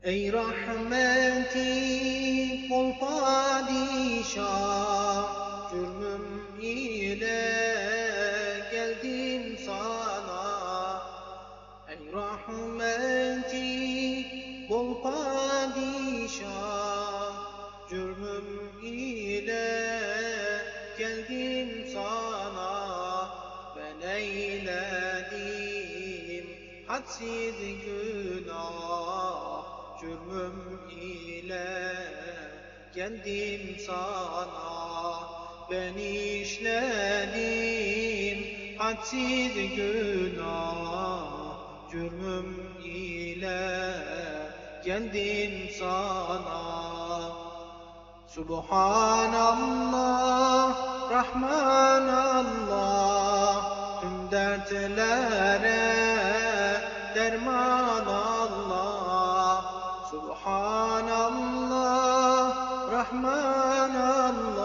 Ey rahmeti bol padişah, cürmüm ile geldim sana. Ey rahmeti bol padişah, cürmüm ile geldim sana. Ben eyledim hadsiz günah, cürmüm ile geldim sana. Ben işledim hadsiz günah, cürmüm ile geldim sana. Subhanallah, Rahmanallah, tüm dertlere derman Allah. Subhanallah, Rahmanallah,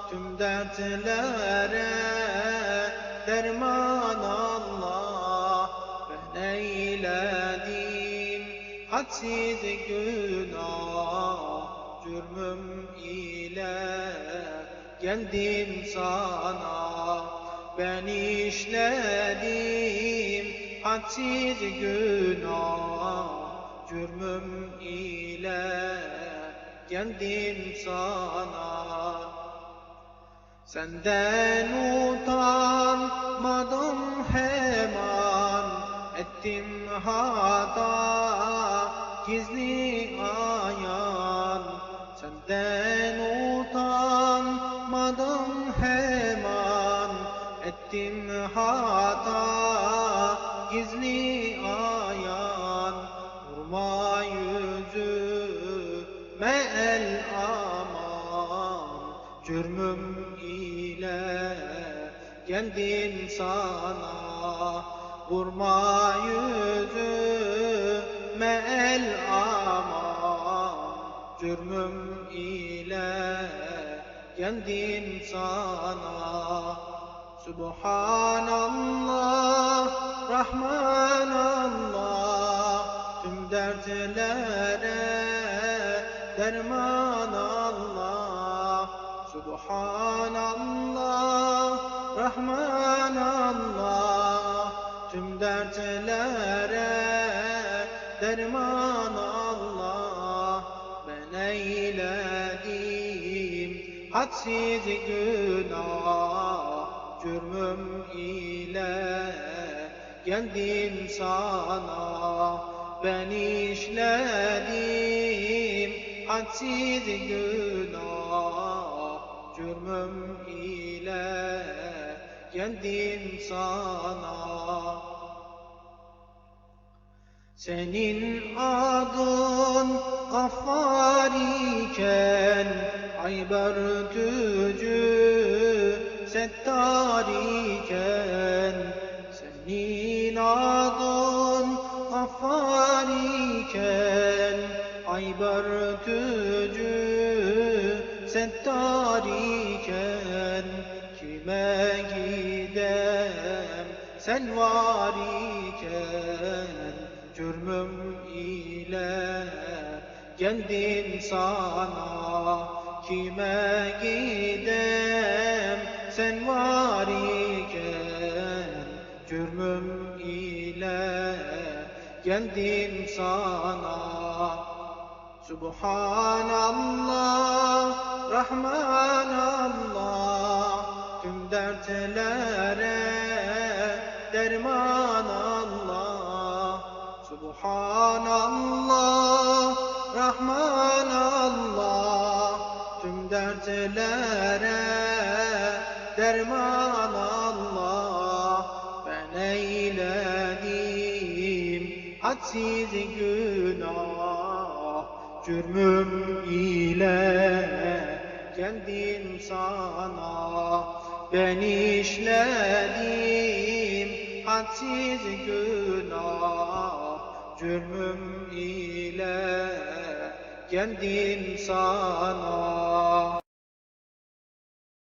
tüm dertlere derman Allah. Ben eyledim hadsiz günah, cürmüm ile geldim sana. Ben işledim hadsiz günah, cürmüm ile geldim sana. Senden utanmadım hemen, ettim hata gizli ayan. Senden utanmadım hemen, ettim hata gizli ayan. Vurma yüzüme el aman, cürmüm ile geldim sana. Vurma yüzüme el aman, cürmüm ile geldim sana. Subhanallah, Rahmanallah, tüm dertlere derman Allah. Subhanallah, Rahmanallah, tüm dertlere derman Allah. Ben eyledim hadsiz günah, cürmüm ile geldim sana. Ben işledim hadsiz günah, cürmüm ile geldim sana. Senin adın Gaffar iken, ayber örtücü Settar iken. Senin adın Gaffar iken, ayber örtücü Settar iken. Kime gidem sen var iken, cürmüm ile geldim sana. Kime gidem sen var iken, cürmüm ile geldim sana. Subhanallah, Rahmanallah, tüm dertlere derman Allah. Subhanallah, Rahmanallah, tüm dertlere derman Allah. Ben eyledim hadsiz günah, cürmüm ile geldim sana. Ben işledim hadsiz günah, cürmüm ile geldim sana.